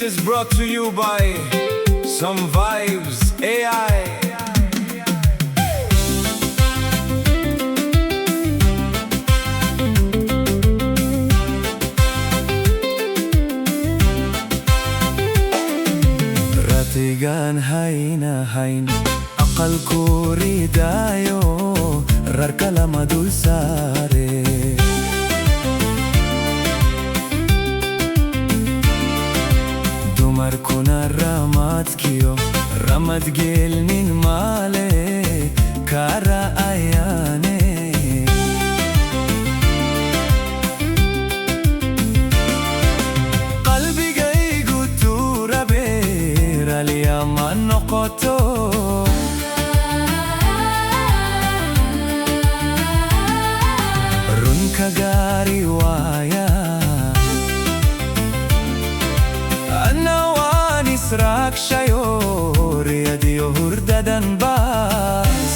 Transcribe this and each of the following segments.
is brought to you by Some Vibes AI. Ratigan haina hain aqal ko ridayo rarkala madulsare dumar kuna ramat kiyo ramat gelnin male kara ayane qalbi gaygu turabe raliya manoqoto runka gari waya rak shayor yadiyo hurdadan bas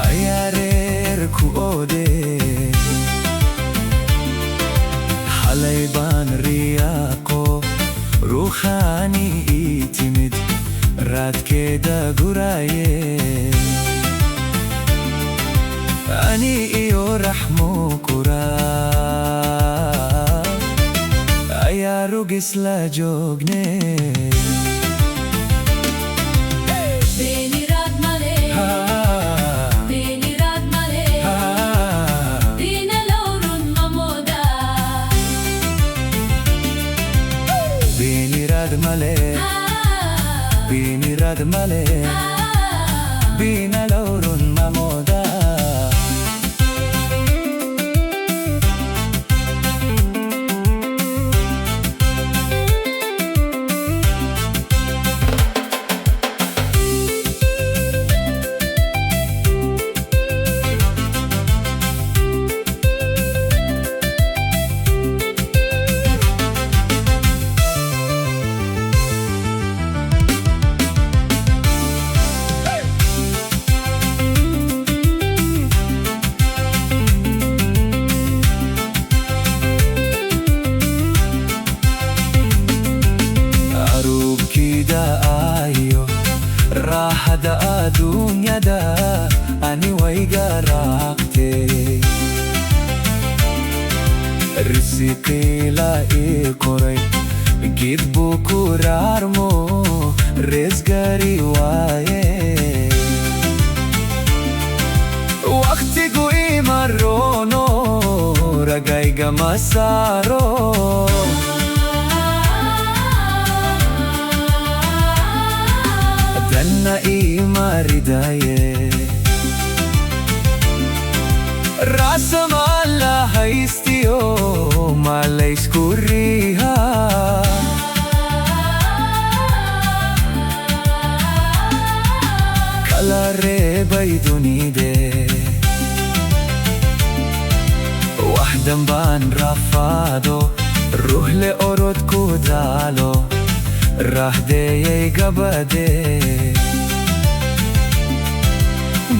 ayarer ku ode halayban riyaqo ruhani itimid radkeda guraye ani iyo rahmo kura rugis la jogne beni rad male beni rad male dina laurun mamoda beni rad male beni rad male bina laurun mamoda rahada adunyada ani waygaraqte rizqi la ikoray gidbu kurarmo rezgari waye waqtigu imarrono ragayga masaro danna imaridaye rasa mala haistiyo mala iskuriha kala rebay dunide wahdan ban rafado ruh le orod kudalo rahdeye gabade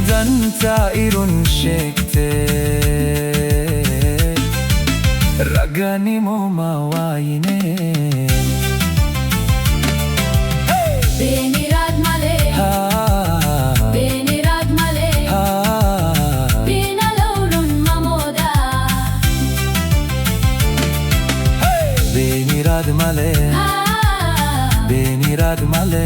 danta irun shekte ragani mo mawayine beni rad male beni rad male bina laurun mamoda beni rad male beni rad male